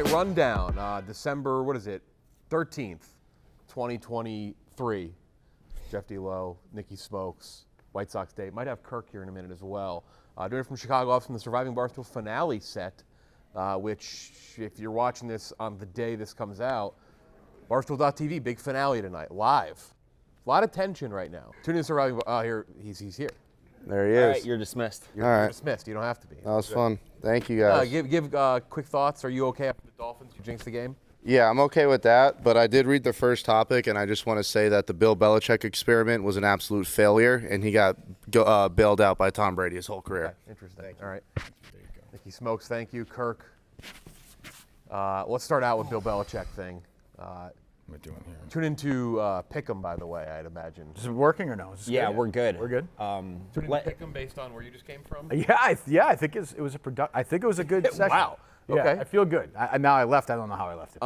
right, rundown. December, 13th, 2023. Jeff D-Low, Nikki Smokes, White Sox Day. Might have Kirk here in a minute as well. Doing it from Chicago, off from the Surviving Barstool finale set, which, if you're watching this on the day this comes out, Barstool.tv, big finale tonight, live. A lot of tension right now. Tune in to Surviving. Here, he's here. There he is. All right, you're dismissed. You're dismissed. You don't have to be. That was fun. Thank you, guys. Give quick thoughts. Are you okay after the Dolphins? You jinxed the game? Yeah, I'm okay with that, but I did read the first topic, and I just want to say that the Bill Belichick experiment was an absolute failure, and he got bailed out by Tom Brady his whole career. Okay, interesting. All right. There you go. Nikki Smokes, thank you. Kirk. Let's start out with Bill Belichick thing. What am I doing here? Tune into Pick'em, by the way, I'd imagine. Is it working or no? Yeah, we're good. We're good. Tune into Pick'em based on where you just came from? Yeah, I think it was a I think it was a good session. Wow. Yeah, Okay. I feel good. Now I left. I don't know how I left it.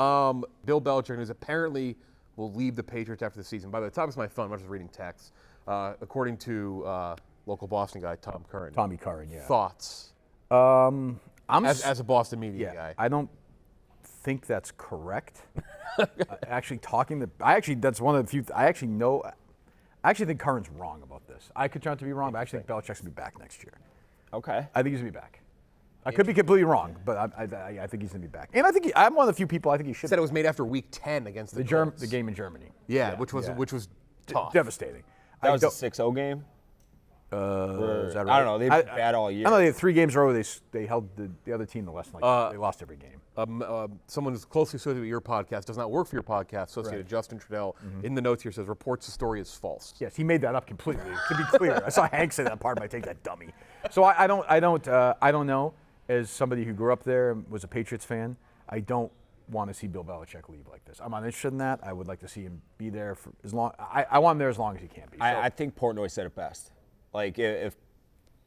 Bill Belichick, who's apparently will leave the Patriots after the season. By the way, the top of my phone, I was just reading texts. According to local Boston guy, Tom Curran. Tommy Curran, yeah. Thoughts? As a Boston media guy. I don't think that's correct. That's one of the few. I actually think Curran's wrong about this. I could turn out to be wrong, but I actually think Belichick's gonna be back next year. Okay. I think he's gonna be back. I could be completely wrong, but I think he's gonna be back. And I think I'm one of the few people I think he should. Said it was made after Week 10 against the Colts. The game in Germany. Yeah, which was tough. Devastating. That was a 6-0 game? Is that right? I don't know. They've been bad all year. I know they had 3 games in a row. They held the other team to less than they lost every game. Someone who's closely associated with your podcast, does not work for your podcast, associated Justin Trudell, in the notes here says, reports the story is false. Yes, he made that up completely, to be clear. I saw Hank say that part of my take, that dummy. So I don't know. As somebody who grew up there and was a Patriots fan, I don't want to see Bill Belichick leave like this. I'm not interested in that. I would like to see him be there for as long. I want him there as long as he can be. I think Portnoy said it best. Like, if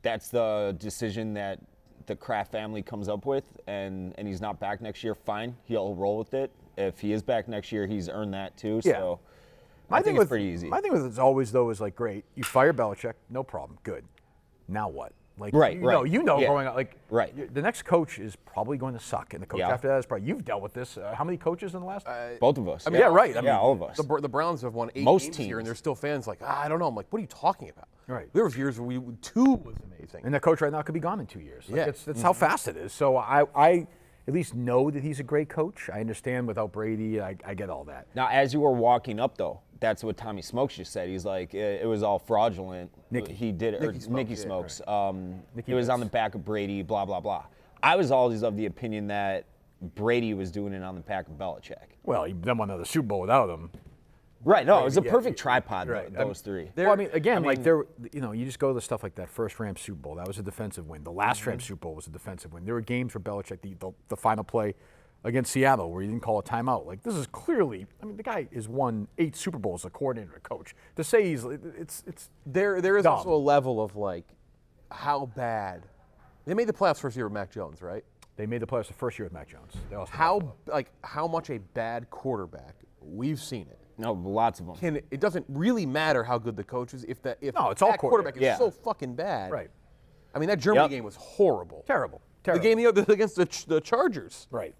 that's the decision that the Kraft family comes up with and he's not back next year, fine, he'll roll with it. If he is back next year, he's earned that too. Yeah. So I think it's pretty easy. My thing with it always, though, is like, great, you fire Belichick, no problem, good. Now what? Like, Right. Growing up, like, Right. the next coach is probably going to suck, and the coach after that is probably, you've dealt with this. How many coaches in the last? Both of us. I mean, yeah, right. I yeah, mean, all of us. The Browns have won 8 Most games teams here, and there's still fans like, I don't know. I'm like, what are you talking about? Right. There was years where 2 was amazing. And the coach right now could be gone in 2 years. Like, Yeah. That's how fast it is. So I at least know that he's a great coach. I understand without Brady, I get all that. Now, as you were walking up, though, that's what Tommy Smokes just said. He's like, it was all fraudulent. He did it. Nikki Smokes. It was on the back of Brady, blah, blah, blah. I was always of the opinion that Brady was doing it on the back of Belichick. Well, he then won another Super Bowl without him. Right. No, it was a perfect tripod, right. those three. Well, I mean, again, you just go to stuff like that first Rams Super Bowl. That was a defensive win. The last Rams Super Bowl was a defensive win. There were games for Belichick, the final play against Seattle where he didn't call a timeout. Like, this is clearly, I mean, the guy has won 8 Super Bowls as a coordinator, a coach. To say it's There is dumb. also a level of, like, how bad. They made the playoffs first year with Mac Jones, right? They made the playoffs the first year with Mac Jones. How much a bad quarterback, we've seen it. No, lots of them. It doesn't really matter how good the coach is if it's all that quarterback is Yeah. so fucking bad. Right. I mean, that Germany game was horrible. Terrible. The game against the Chargers. Right.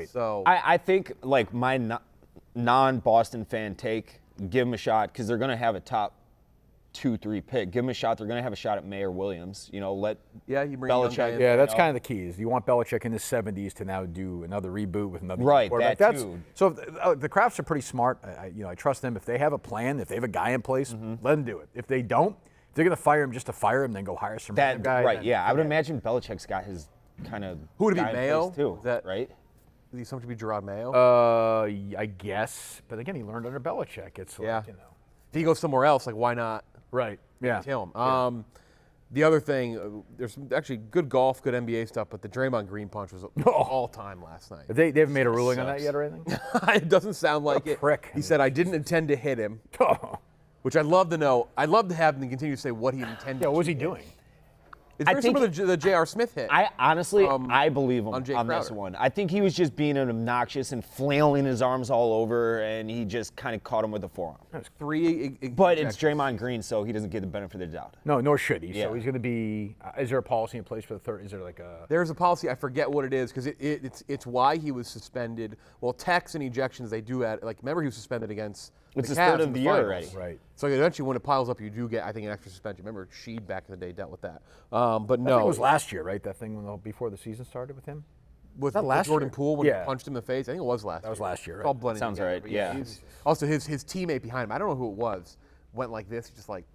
So I think, like, my non-Boston fan take, give them a shot because they're going to have a top 2-3 pick. Give them a shot. They're going to have a shot at Mayor Williams. You let you bring young guy Belichick. in. Yeah, that's kind of the key. Is you want Belichick in his 70s to now do another reboot with another Right, quarterback. that too. So the Crafts are pretty smart. I trust them. If they have a plan, if they have a guy in place, let them do it. If they don't, if they're going to fire him just to fire him, then go hire some random guy. Right, then, yeah. I would imagine Belichick's got his kind of Who would it be, guy in Mayo? place too, Is that- right? Is he something to be Gerard Mayo? I guess. But again, he learned under Belichick. It's like, if he goes somewhere else, like, why not Right. Yeah. kill him? The other thing, there's actually good golf, good NBA stuff, but the Draymond Green punch was all time last night. They haven't made a ruling on that yet or anything? It doesn't sound like it. Prick. He said, I didn't intend to hit him, which I'd love to know. I'd love to have him continue to say what he intended. Yeah, what was he to doing? It's very similar to the J.R. Smith hit. I honestly, I believe him on Jay on this Crowder. one. I think he was just being an obnoxious and flailing his arms all over, and he just kind of caught him with a forearm. That's 3 But it's Draymond Green, so he doesn't get the benefit of the doubt. No, nor should he. Yeah. So he's going to be. Is there a policy in place for the third? Is there like a? There's a policy. I forget what it is because it's why he was suspended. Well, techs and ejections they do at remember he was suspended against. It's the his Cavs third of in the year finals. already. Right. So eventually, when it piles up, you do get, I think, an extra suspension. Remember, Sheed back in the day dealt with that. But no, I think it was last year, right? That thing before the season started with him. with that last Jordan year? Poole when Yeah. he punched him in the face. I think it was last year. That was last year, It's all right? blending Sounds together, right, but yeah. Also, his teammate behind him, I don't know who it was, went like this, just like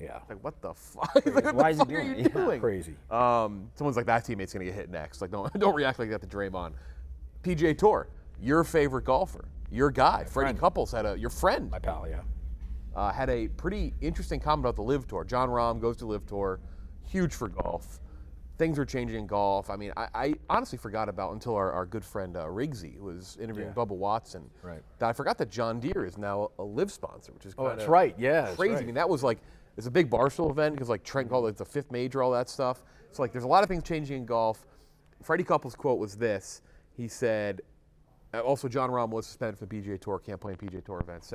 Yeah. what the fuck? Like, what Why is the he fuck are doing you it? doing? Crazy. Someone's like, that teammate's gonna get hit next. Like, don't react like that to Draymond. PGA Tour, your favorite golfer, your guy, Freddie friend. Couples your friend. My pal, yeah. Had a pretty interesting comment about the LIV Tour. John Rahm goes to LIV Tour, huge for golf. Things are changing in golf. I mean, I honestly forgot about until our good friend Riggsy was interviewing Bubba Watson. Right. That I forgot that John Deere is now a LIV sponsor, which is kind of that's right. Yeah, that's crazy. right. I mean, that was it's a big Barstool event because Trent called it the 5th major, all that stuff. So there's a lot of things changing in golf. Freddie Couples' quote was this. He said, also John Rahm was suspended for the PGA Tour, can't play in PGA Tour events.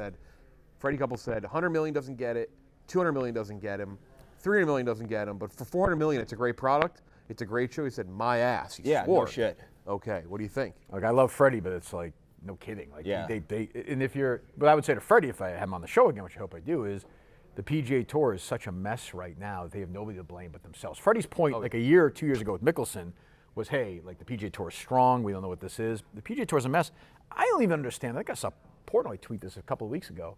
Freddie Couples said, 100 million doesn't get it, 200 million doesn't get him, 300 million doesn't get him, but for 400 million, it's a great product. It's a great show. He said, my ass. He Yeah, swore. no shit. Okay, what do you think? Like, I love Freddie, but it's like, no kidding. Like, Yeah. and if you're, what I would say to Freddie, if I had him on the show again, which I hope I do, is the PGA Tour is such a mess right now. They have nobody to blame but themselves. Freddie's point, like a year or 2 years ago with Mickelson, was, hey, like the PGA Tour is strong. We don't know what this is. The PGA Tour is a mess. I don't even understand. I think I saw Portnoy tweet this a couple of weeks ago.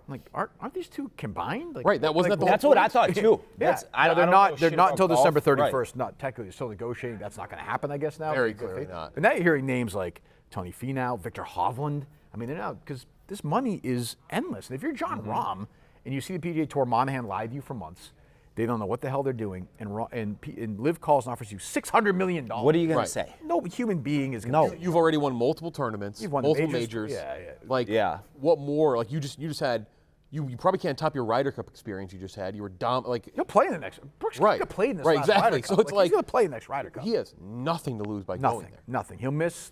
I'm like, aren't these two combined? Like, Right, that wasn't like, the whole That's what I thought too. Yeah, That's, I no, don't they're know not. shit They're not about until golf. December 31st. Right. Not technically, they're still negotiating. That's not going to happen, I guess now. Very clearly not. But now you're hearing names like Tony Finau, Victor Hovland. I mean, they're not, because this money is endless. And if you're John Rahm and you see the PGA Tour, Monahan lied to you for months. They don't know what the hell they're doing, and LIV calls and offers you $600 million. What are you going Right. to say? No human being is going to. No. You've already won multiple tournaments, You've won multiple majors. majors. Yeah. What more? Like you just had. You probably can't top your Ryder Cup experience you just had. You were He'll play in the next. Brooks Right. could play in this Right, last exactly. Ryder Cup. So it's he's going to play in the next Ryder Cup. he has nothing to lose by going there. Nothing. He'll miss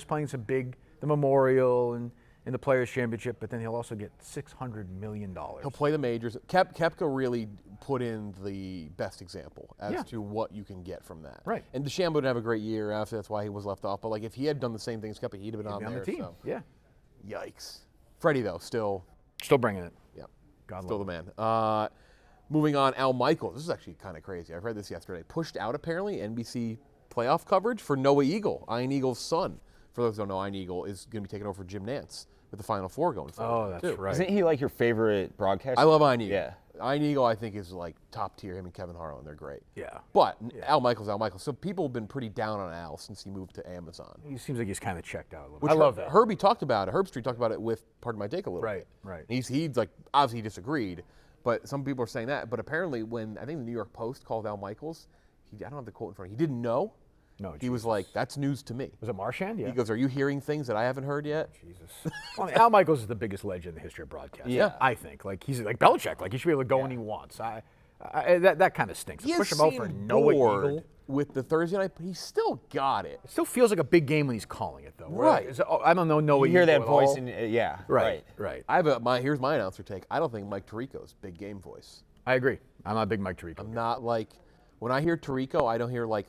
playing some the Memorial and the Players Championship, but then he'll also get $600 million. He'll play the majors. Koepka really put in the best example as to what you can get from that. Right. And DeChambeau didn't have a great year after. That's why he was left off. But if he had done the same thing as Koepka, he'd have been on on there. the team. So. Yeah. Yikes. Freddie though, still bringing it. yeah, God still love the man. Moving on, Al Michaels. This is actually kind of crazy. I read this yesterday. Pushed out apparently NBC playoff coverage for Noah Eagle, Ian Eagle's son. For those who don't know, Ian Eagle is going to be taking over for Jim Nance with the Final Four going forward. Oh, that's too. right. Isn't he like your favorite broadcaster? I love Ian Eagle. Yeah. Ian Eagle, I think, is top tier. Him and Kevin Harlan, they're great. Yeah. But Al Michaels. So people have been pretty down on Al since he moved to Amazon. He seems like he's kind of checked out a little Which bit. I love that. Herbie talked about it. Herb Street talked about it with Pardon My Take a little Right, bit. right. He's obviously disagreed, but some people are saying that. But apparently, when I think the New York Post called Al Michaels, I don't have the quote in front of me. He didn't know. No, He was like, "That's news to me." Was it Marchand? Yeah. He goes, "Are you hearing things that I haven't heard yet?" Jesus. Well, Al Michaels is the biggest legend in the history of broadcasting. Yeah. I think. He's like Belichick. He should be able to go when he wants. That kind of stinks. He Push has him out for seemed Noah bored Eagle. with the Thursday night, but he still got it. It still feels like a big game when he's calling it, though. Right. I don't know Noah You hear Eagle that at voice all. and yeah. Right. I have here's my announcer take. I don't think Mike Tirico's big game voice. I agree. I'm not a big Mike Tirico. I'm not when I hear Tirico, I don't hear like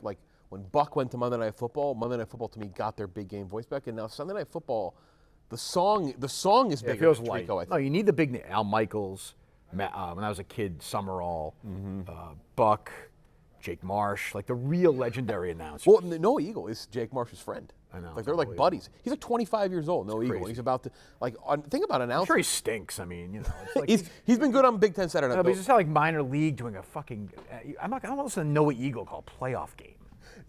when Buck went to Monday Night Football. Monday Night Football to me got their big game voice back, and now Sunday Night Football, the song is It bigger feels than light. Tirico. I think. No, you need the big name. Al Michaels. When I was a kid, Summerall, Buck, Jake Marsh, the real legendary announcers. Well, Noah Eagle is Jake Marsh's friend. I know, They're it's like unbelievable. buddies. He's 25 years old, Noah Eagle. crazy. He's about to think about I'm announcing. sure he stinks. I mean, it's like He's been good on Big Ten Saturday no, Night. but he's just like minor league doing a fucking. I don't listen to Noah Eagle call a playoff game.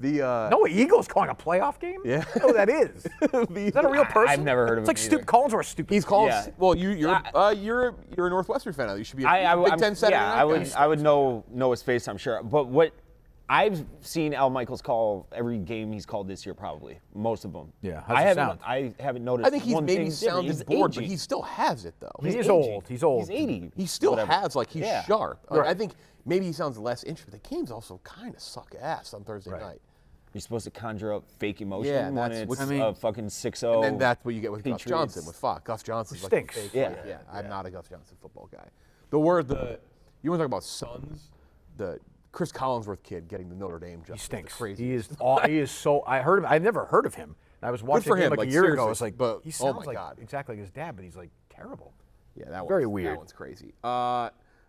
Noah Eagle's calling a plaurlayoff game? Yeah. I don't know who that is. Is that a real person? I've never heard of it's him like either. Collinsworth stupid. He's called. Yeah. Well, you're a Northwestern fan now. You should be a Big Ten Saturday Night guy. I would know his face, I'm sure. But what I've seen Al Michaels call every game he's called this year, probably most of them. Yeah, how's it sound? I haven't noticed. I think he's one maybe thing different. sounded He's bored, but aging. he still has it though. He is aging. old. He's old. He's 80. He still whatever. has he's Yeah. sharp. Right. I think maybe he sounds less interested. But the games also kind of suck ass on Thursday night. You're supposed to conjure up fake emotion Yeah, when that's it's what- a fucking 6-0. And then that's what you get with Gus Patriots. Johnson with Fox. Gus Johnson's like stinks. a fake, Yeah. I'm not a Gus Johnson football guy. You want to talk about Suns? The Chris Collinsworth kid getting the Notre Dame job. He stinks. Crazy. He is so. I heard him. I never heard of him. I was watching for him him, like like, a year ago. seriously, I was like, but- he oh sounds my like God. exactly like his dad, but he's like terrible. Yeah, that Very one's, weird. That one's crazy.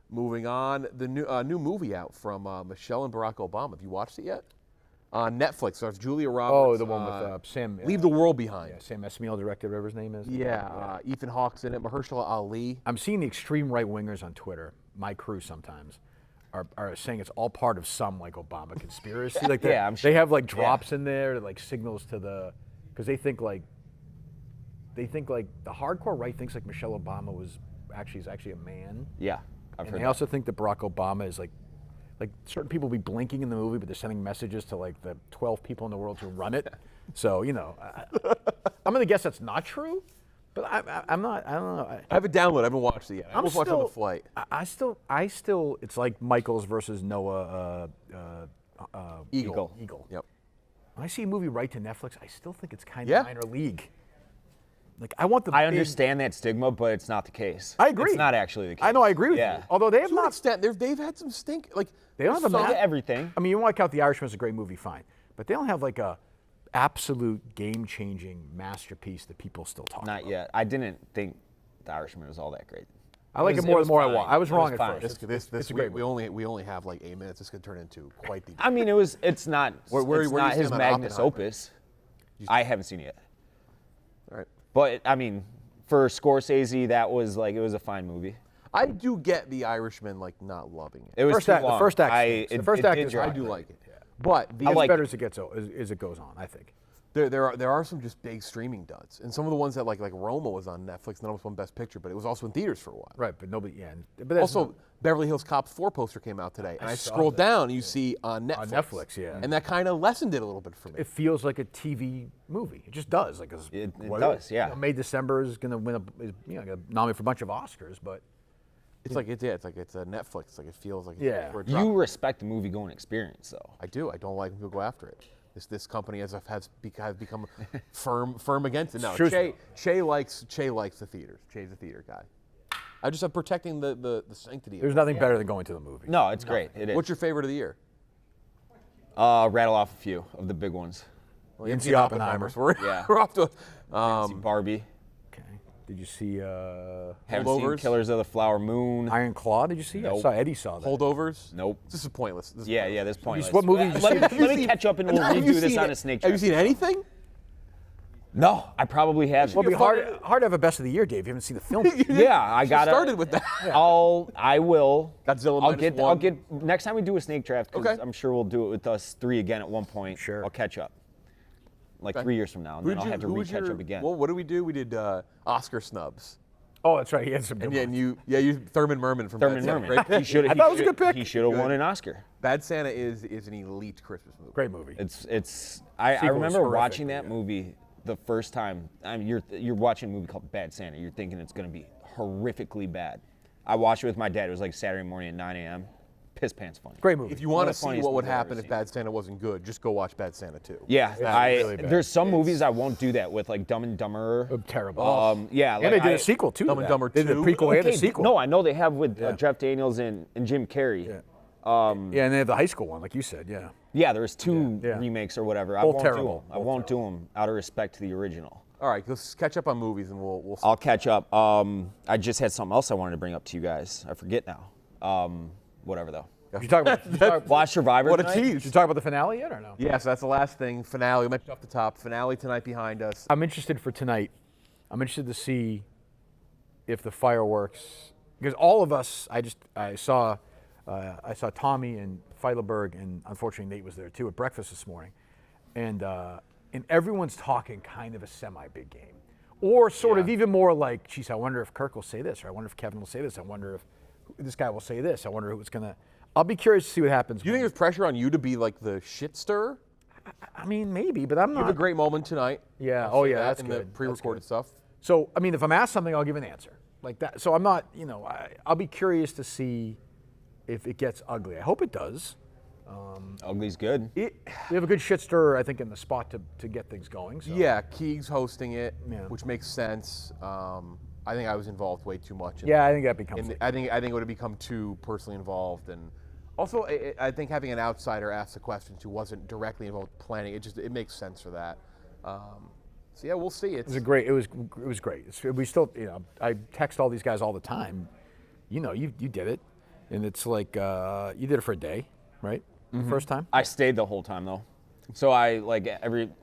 Moving on, the new movie out from Michelle and Barack Obama. Have you watched it yet? On Netflix. So it's Julia Roberts. Oh, the one with Sam. Leave the World Behind. Yeah, Sam Esmail directed, whatever his name is. Ethan Hawke's in it. Mahershala Ali. I'm seeing the extreme right wingers on Twitter, my crew sometimes, are saying it's all part of some like Obama conspiracy. Like Yeah, I'm sure. they have like drops in there, like signals to the, because they think like the hardcore right thinks like Michelle Obama is actually a man. Yeah, I've And heard they that. also think that Barack Obama is like certain people will be blinking in the movie, but they're sending messages to like the 12 people in the world who run it. So I'm gonna guess that's not true, but I'm not. I don't know. I have it downloaded. I haven't watched it yet. I almost watched it on the flight. I still. It's like Michaels versus Noah. Eagle. Yep. When I see a movie right to Netflix, I still think it's kind of Yeah. minor league. Like I want the. I big- understand that stigma, but it's not the case. I agree. It's not actually the case. I know. I agree with Yeah. you. Although they have To an not. extent, they've had some stink. Like They don't have a Not map. everything. I mean, you want to count The Irishman as a great movie, fine, but they don't have like a absolute game-changing masterpiece that people still talk about. Not yet. I didn't think The Irishman was all that great. I like it was- more it was the more I fine. watch. I was It wrong was at fine. first. this It's a we, great we only have like 8 minutes. This could turn into quite the. I mean, it's not. Where it's do you not stand his on magnus Oppenheimer? opus. I haven't seen it yet. All right. But I mean, for Scorsese, that was like it was a fine movie. I do get The Irishman like not loving it. It was First too act- the long. first act I, stinks. it, The first it act did is drag. I do like it, but It the, gets like better it. as it goes on, I think. there are some just big streaming duds, and some of the ones that like Roma was on Netflix and almost won Best Picture, but it was also in theaters for a while. Right, but nobody. Yeah, but that's Also, Beverly Hills Cop 4 poster came out today, and I saw scrolled that. down and you see on Netflix. On Netflix, yeah. And that kind of lessened it a little bit for me. it feels like a TV movie. It just does. Like It does, yeah. May December is going to win gonna nominate for a bunch of Oscars, but It's like it's a Netflix. Like it feels like Yeah. we're You respect the movie going experience, though. I do. I don't like when people go after it. This company has become firm against it. No, true. Che likes the theaters. Che's a theater guy. I'm protecting the sanctity. there's of it. nothing better than going to the movie. No, it's great. It is. What's your favorite of the year? Rattle off a few of the big ones. Well, You you didn't see see Oppenheimer. Oppenheimer. So we're, Yeah. we're off to. See Barbie. Okay. Did you see Haven't seen Holdovers? Killers of the Flower Moon. Iron Claw? Did you see? I Nope. saw Eddie saw that. Holdovers. Nope. This is pointless. This is Yeah, pointless. this point. What movie did you Let see? me catch up and we'll Have you redo this seen on it? a snake Have you draft. seen anything? No, I probably haven't. Well, it'd be hard to have a best of the year, Dave. You haven't seen the film. Yeah, I got it. Started with that. I will. Godzilla I'll minus get. one. I'll get. Next time we do a snake draft, because Okay. I'm sure we'll do it with us three again at one point. Sure. I'll catch up. Like Okay. 3 years from now, and then I'll have to re-catch up again. Well, what did we do? We did Oscar snubs. Oh, that's right. He had some good And yeah, ones. and you Thurman Merman from Thurman Bad Santa. Merman. Great pick. He should. I thought it was a good pick. He should have won an Oscar. Bad Santa is an elite Christmas movie. Great movie. It's. I Sequel was remember horrific, watching but that yeah. movie the first time. I mean, you're watching a movie called Bad Santa. You're thinking it's going to be horrifically bad. I watched it with my dad. It was like Saturday morning at 9 a.m. Piss pants funny. Great movie. If you want One to of the see funniest what would movies I've happen ever if seen. Bad Santa wasn't good, just go watch Bad Santa 2. Yeah, really bad. there's some movies I won't do that with, like Dumb and Dumber. Terrible. Yeah, and like they did I- a sequel too. Dumb to and that. Dumber They did a 2? prequel and a Okay, sequel. No, I know they have with Jeff Daniels and Jim Carrey. Yeah. Yeah, Yeah, and they have the high school one, like you said. Yeah. there's two Yeah. remakes or whatever. I Both won't terrible. do them. I won't do them out of respect to the original. All right, let's catch up on movies and we'll I'll catch up. I just had something else I wanted to bring up to you guys. I forget now. Whatever though. You talk about Watch Survivor. What a tonight? tease. Did you talk about the finale yet or no? Yes, that's the last thing. Finale. We mentioned off the top. Finale tonight behind us. I'm interested for tonight. I'm interested to see if the fireworks, because all of us, I saw Tommy and Feidelberg, and unfortunately Nate was there too at breakfast this morning, and everyone's talking kind of a semi-big game, or sort of even more like, geez, I wonder if Kirk will say this, or I wonder if Kevin will say this, I wonder if this guy will say this, I wonder who's gonna. I'll be curious to see what happens. Do you think there's pressure on you to be like the shit stirrer? I mean, maybe, but I'm You not. have a great moment tonight. Yeah. I'll Oh, say yeah, that that's in good. the pre-recorded That's stuff. So, I mean, if I'm asked something, I'll give an answer like that. So I'm not, I'll be curious to see if it gets ugly. I hope it does. Ugly's good. We have a good shit stirrer, I think, in the spot to get things going. So. Yeah, Keegs hosting it, Yeah. which makes sense. I think I was involved way too much. Yeah, I think that becomes. I think it would have become too personally involved, and also I think having an outsider ask the questions who wasn't directly involved with planning, it makes sense for that. So yeah, we'll see. It was great. We still, I text all these guys all the time. You did it, and it's like you did it for a day, right? Mm-hmm. First time. I stayed the whole time though, so I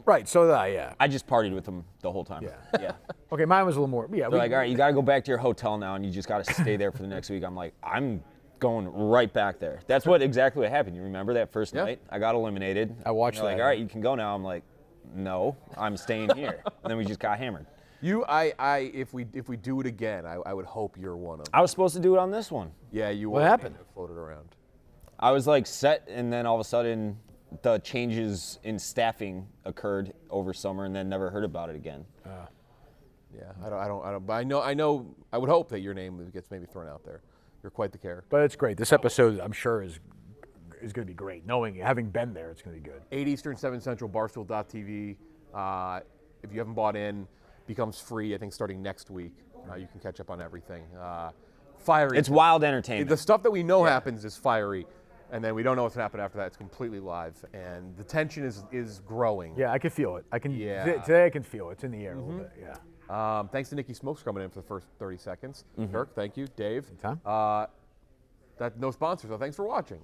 Right. So did I. Yeah. I just partied with them the whole time. Yeah. Okay, mine was a little more. Yeah. They're like, all right, you got to go back to your hotel now, and you just got to stay there for the next week. I'm like, I'm going right back there. That's exactly what happened. You remember that first night? I got eliminated. I watched that. Like, all right, you can go now. I'm like, no, I'm staying here. And then we just got hammered. If we do it again, I would hope you're one of them. I was supposed to do it on this one. Yeah, you. What happened? Floated around. I was like set, and then all of a sudden, the changes in staffing occurred over summer, and then never heard about it again. Yeah, I don't. But I know. I would hope that your name gets maybe thrown out there. You're quite the character. But it's great. This episode, I'm sure, is going to be great. Having been there, it's going to be good. 8 Eastern, 7 Central, Barstool.tv. If you haven't bought in, becomes free. I think starting next week, you can catch up on everything. Fiery. It's wild entertainment. The stuff that we know happens is fiery, and then we don't know what's going to happen after that. It's completely live, and the tension is growing. Yeah, I can feel it. Yeah. Today I can feel it. It's in the air a little bit. Yeah. Thanks to Nikki Smokes coming in for the first 30 seconds. Kirk, thank you. Dave. Anytime. No sponsors, so thanks for watching.